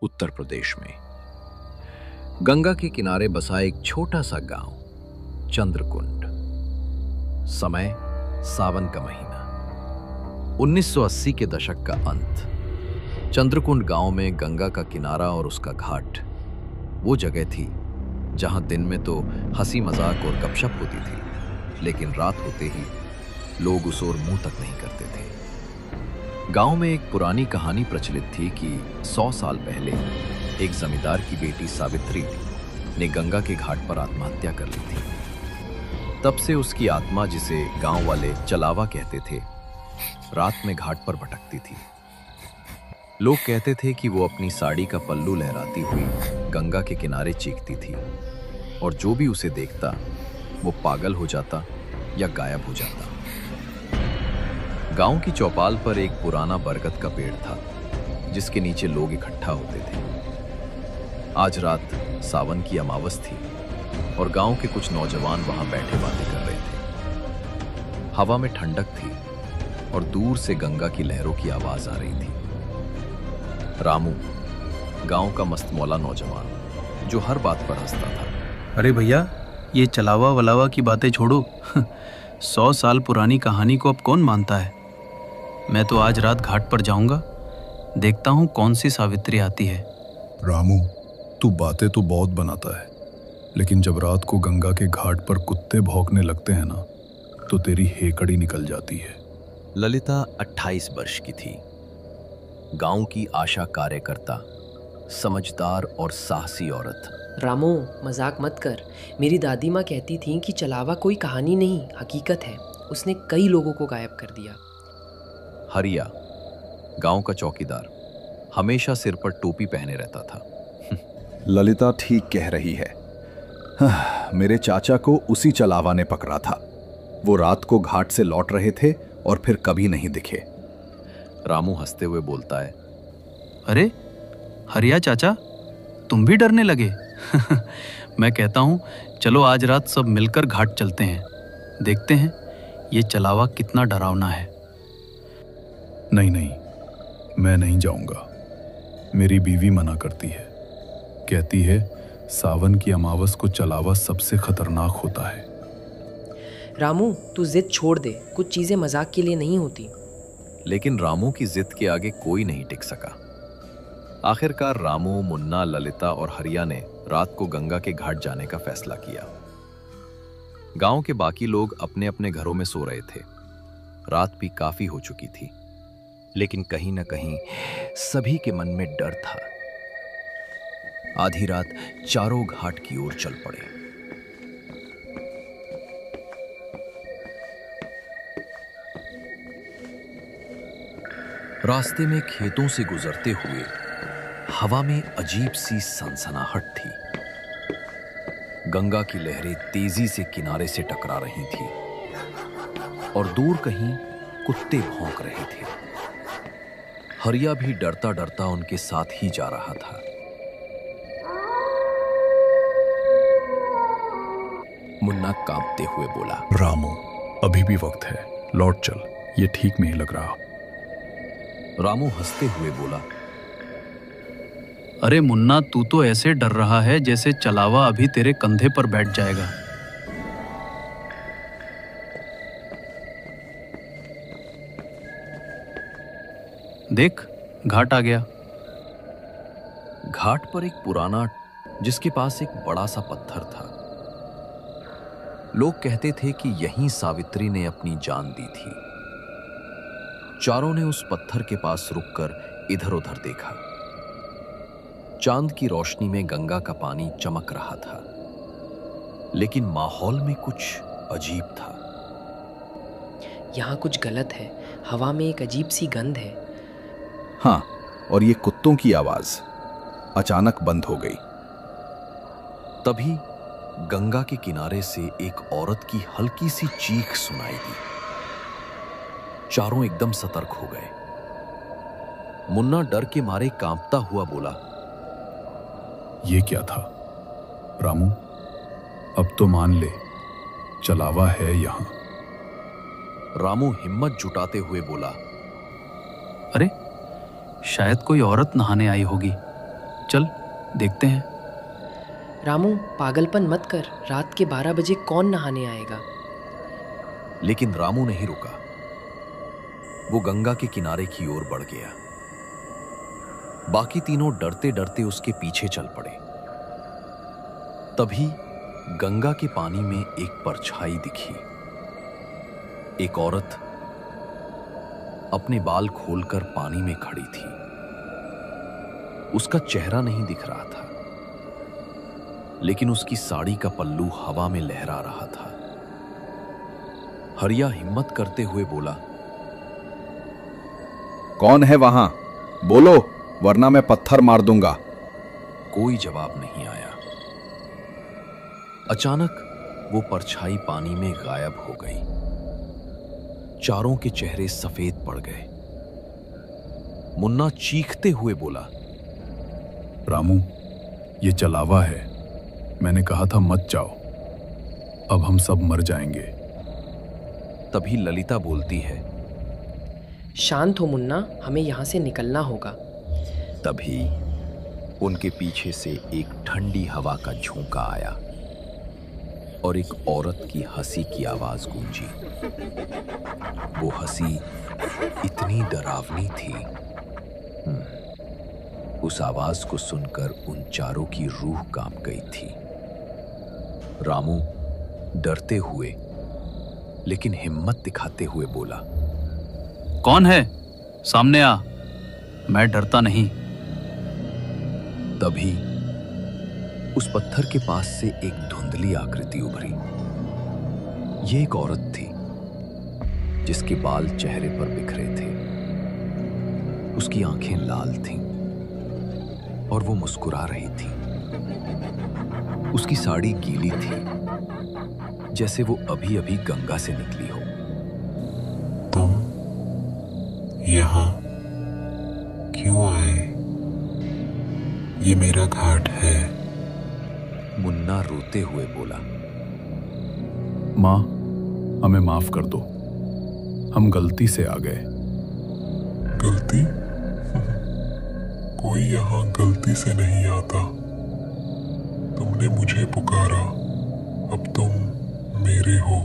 उत्तर प्रदेश में गंगा के किनारे बसा एक छोटा सा गांव चंद्रकुंड। समय सावन का महीना, 1980 के दशक का अंत। चंद्रकुंड गांव में गंगा का किनारा और उसका घाट वो जगह थी जहां दिन में तो हंसी मजाक और गपशप होती थी, लेकिन रात होते ही लोग उस ओर मुंह तक नहीं करते थे। गांव में एक पुरानी कहानी प्रचलित थी कि 100 साल पहले एक जमींदार की बेटी सावित्री ने गंगा के घाट पर आत्महत्या कर ली थी। तब से उसकी आत्मा, जिसे गांव वाले चलावा कहते थे, रात में घाट पर भटकती थी। लोग कहते थे कि वो अपनी साड़ी का पल्लू लहराती हुई गंगा के किनारे चीखती थी और जो भी उसे देखता वो पागल हो जाता या गायब हो जाता। गांव की चौपाल पर एक पुराना बरगद का पेड़ था जिसके नीचे लोग इकट्ठा होते थे। आज रात सावन की अमावस थी और गांव के कुछ नौजवान वहां बैठे बातें कर रहे थे। हवा में ठंडक थी और दूर से गंगा की लहरों की आवाज आ रही थी। रामू, गांव का मस्तमौला नौजवान जो हर बात पर हंसता था। अरे भैया, ये चलावा वलावा की बातें छोड़ो। 100 साल पुरानी कहानी को अब कौन मानता है। मैं तो आज रात घाट पर जाऊंगा, देखता हूँ कौन सी सावित्री आती है। रामू, तू बातें तो बहुत बनाता है, लेकिन जब रात को गंगा के घाट पर कुत्ते भौंकने लगते हैं ना, तो तेरी हेकड़ी निकल जाती है। ललिता 28 वर्ष की थी, गांव की आशा कार्यकर्ता, समझदार और साहसी औरत। रामू, मजाक मत कर। मेरी दादी माँ कहती थी कि चलावा कोई कहानी नहीं, हकीकत है। उसने कई लोगों को गायब कर दिया। हरिया, गांव का चौकीदार, हमेशा सिर पर टोपी पहने रहता था। ललिता ठीक कह रही है। मेरे चाचा को उसी चलावा ने पकड़ा था। वो रात को घाट से लौट रहे थे और फिर कभी नहीं दिखे। रामू हंसते हुए बोलता है, अरे हरिया चाचा, तुम भी डरने लगे। मैं कहता हूँ चलो आज रात सब मिलकर घाट चलते हैं, देखते हैं ये चलावा कितना डरावना है। नहीं नहीं, मैं नहीं जाऊंगा। मेरी बीवी मना करती है, कहती है सावन की अमावस को चलावा सबसे खतरनाक होता है। रामू, तू जिद छोड़ दे, कुछ चीजें मजाक के लिए नहीं होती। लेकिन रामू की जिद के आगे कोई नहीं टिक सका। आखिरकार रामू, मुन्ना, ललिता और हरिया ने रात को गंगा के घाट जाने का फैसला किया। गांव के बाकी लोग अपने अपने घरों में सो रहे थे। रात भी काफी हो चुकी थी, लेकिन कहीं न कहीं सभी के मन में डर था। आधी रात चारों घाट की ओर चल पड़े। रास्ते में खेतों से गुजरते हुए हवा में अजीब सी सनसनाहट थी। गंगा की लहरें तेजी से किनारे से टकरा रही थी और दूर कहीं कुत्ते भौंक रहे थे। हरिया भी डरता डरता उनके साथ ही जा रहा था। मुन्ना कांपते हुए बोला, रामू, अभी भी वक्त है, लौट चल, ये ठीक नहीं लग रहा। रामू हंसते हुए बोला, अरे मुन्ना, तू तो ऐसे डर रहा है जैसे चलावा अभी तेरे कंधे पर बैठ जाएगा। देख, घाट आ गया। घाट पर एक पुराना, जिसके पास एक बड़ा सा पत्थर था। लोग कहते थे कि यहीं सावित्री ने अपनी जान दी थी। चारों ने उस पत्थर के पास रुककर इधर उधर देखा। चांद की रोशनी में गंगा का पानी चमक रहा था, लेकिन माहौल में कुछ अजीब था। यहाँ कुछ गलत है, हवा में एक अजीब सी गंध है। हाँ, और ये कुत्तों की आवाज अचानक बंद हो गई। तभी गंगा के किनारे से एक औरत की हल्की सी चीख सुनाई दी। चारों एकदम सतर्क हो गए। मुन्ना डर के मारे कांपता हुआ बोला, ये क्या था? रामू, अब तो मान ले, चलावा है यहां। रामू हिम्मत जुटाते हुए बोला, अरे शायद कोई औरत नहाने आई होगी। चल देखते हैं। रामू, पागलपन मत कर। रात के 12 बजे कौन नहाने आएगा? लेकिन रामू नहीं रुका। वो गंगा के किनारे की ओर बढ़ गया। बाकी तीनों डरते डरते उसके पीछे चल पड़े। तभी गंगा के पानी में एक परछाई दिखी। एक औरत अपने बाल खोलकर पानी में खड़ी थी। उसका चेहरा नहीं दिख रहा था, लेकिन उसकी साड़ी का पल्लू हवा में लहरा रहा था। हरिया हिम्मत करते हुए बोला, कौन है वहां? बोलो, वरना मैं पत्थर मार दूंगा। कोई जवाब नहीं आया। अचानक वो परछाई पानी में गायब हो गई। चारों के चेहरे सफेद पड़ गए। मुन्ना चीखते हुए बोला, रामू, ये चलावा है। मैंने कहा था मत जाओ। अब हम सब मर जाएंगे। तभी ललिता बोलती है, शांत हो मुन्ना, हमें यहाँ से निकलना होगा। तभी उनके पीछे से एक ठंडी हवा का झोंका आया और एक औरत की हंसी की आवाज गूंजी। वो हंसी इतनी डरावनी थी। उस आवाज को सुनकर उन चारों की रूह कांप गई थी। रामू डरते हुए लेकिन हिम्मत दिखाते हुए बोला, कौन है? सामने आ, मैं डरता नहीं। तभी उस पत्थर के पास से एक धुंधली आकृति उभरी। ये एक औरत थी जिसके बाल चेहरे पर बिखरे थे। उसकी आंखें लाल थीं और वो मुस्कुरा रही थी। उसकी साड़ी गीली थी, जैसे वो अभी अभी गंगा से निकली हो। तुम यहाँ क्यों आए? ये मेरा घाट है। मुन्ना रोते हुए बोला, माँ, हमें माफ कर दो। हम गलती से आ गए। गलती? कोई यहाँ गलती से नहीं आता। तुमने मुझे पुकारा, अब तुम मेरे हो।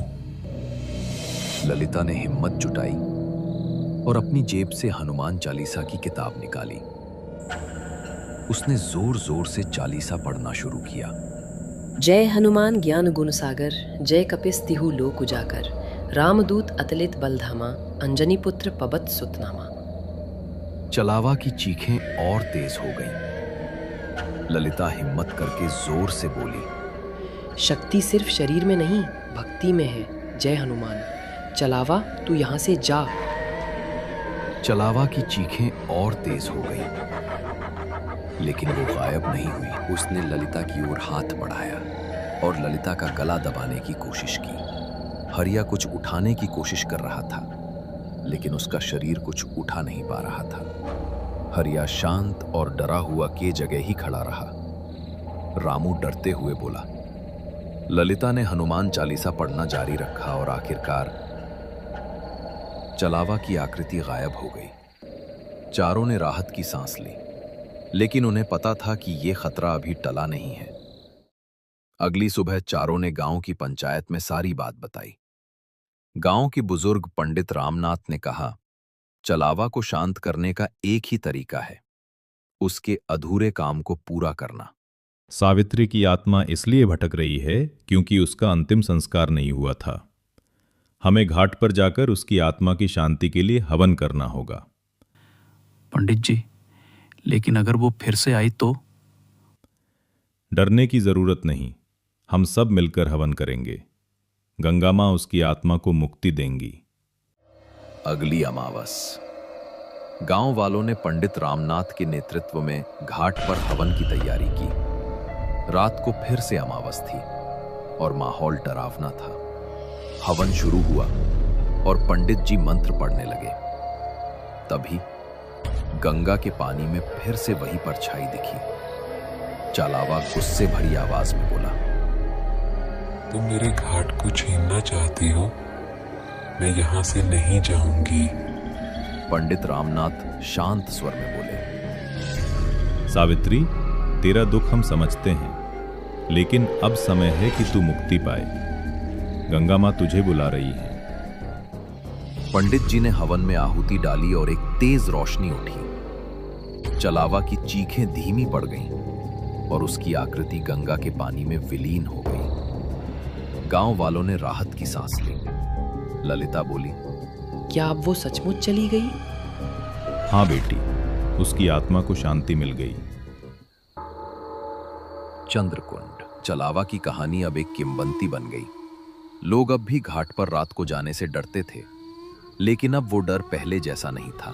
ललिता ने हिम्मत जुटाई और अपनी जेब से हनुमान चालीसा की किताब निकाली। उसने जोर जोर से चालीसा पढ़ना शुरू किया। जय हनुमान ज्ञान गुण सागर, जय कपिस तिहु लोक उजागर, रामदूत अतलित बलधामा, अंजनी पुत्र पबत सुतनामा। चलावा की चीखें और तेज हो गईं। ललिता हिम्मत करके जोर से बोली, शक्ति सिर्फ शरीर में नहीं, भक्ति में है। जय हनुमान। चलावा, तू यहाँ से जा। चलावा की चीखें और तेज हो गईं, लेकिन वो गायब नहीं हुई। उसने ललिता की ओर हाथ बढ़ाया और ललिता का गला दबाने की कोशिश की। हरिया कुछ उठाने की कोशिश कर रहा था, लेकिन उसका शरीर कुछ उठा नहीं पा रहा था। हरिया शांत और डरा हुआ के जगह ही खड़ा रहा। रामू डरते हुए बोला। ललिता ने हनुमान चालीसा पढ़ना जारी रखा और आखिरकार चलावा की आकृति गायब हो गई। चारों ने राहत की सांस ली, लेकिन उन्हें पता था कि यह खतरा अभी टला नहीं है। अगली सुबह चारों ने गांव की पंचायत में सारी बात बताई। गांव के बुजुर्ग पंडित रामनाथ ने कहा, चलावा को शांत करने का एक ही तरीका है, उसके अधूरे काम को पूरा करना। सावित्री की आत्मा इसलिए भटक रही है क्योंकि उसका अंतिम संस्कार नहीं हुआ था। हमें घाट पर जाकर उसकी आत्मा की शांति के लिए हवन करना होगा। पंडित जी, लेकिन अगर वो फिर से आई तो? डरने की जरूरत नहीं, हम सब मिलकर हवन करेंगे। गंगा मां उसकी आत्मा को मुक्ति देंगी। अगली अमावस गांव वालों ने पंडित रामनाथ के नेतृत्व में घाट पर हवन की तैयारी की। रात को फिर से अमावस थी और माहौल डरावना था। हवन शुरू हुआ और पंडित जी मंत्र पढ़ने लगे। तभी गंगा के पानी में फिर से वही परछाई दिखी। चलावा गुस्से भरी आवाज में बोला, तुम मेरे घाट को छीनना चाहती हो? मैं यहां से नहीं जाऊंगी। पंडित रामनाथ शांत स्वर में बोले, सावित्री, तेरा दुख हम समझते हैं, लेकिन अब समय है कि तू मुक्ति पाए। गंगा माँ तुझे बुला रही है। पंडित जी ने हवन में आहुति डाली और एक तेज रोशनी उठी। चलावा की चीखें धीमी पड़ गईं और उसकी आकृति गंगा के पानी में विलीन हो गई। गांव वालों ने राहत की सांस ली। ललिता बोली, क्या अब वो सचमुच चली गई? हाँ बेटी, उसकी आत्मा को शांति मिल गई। चंद्रकुंड चलावा की कहानी अब एक किंवदंती बन गई। लोग अब भी घाट पर रात को जाने से डरते थे, लेकिन अब वो डर पहले जैसा नहीं था।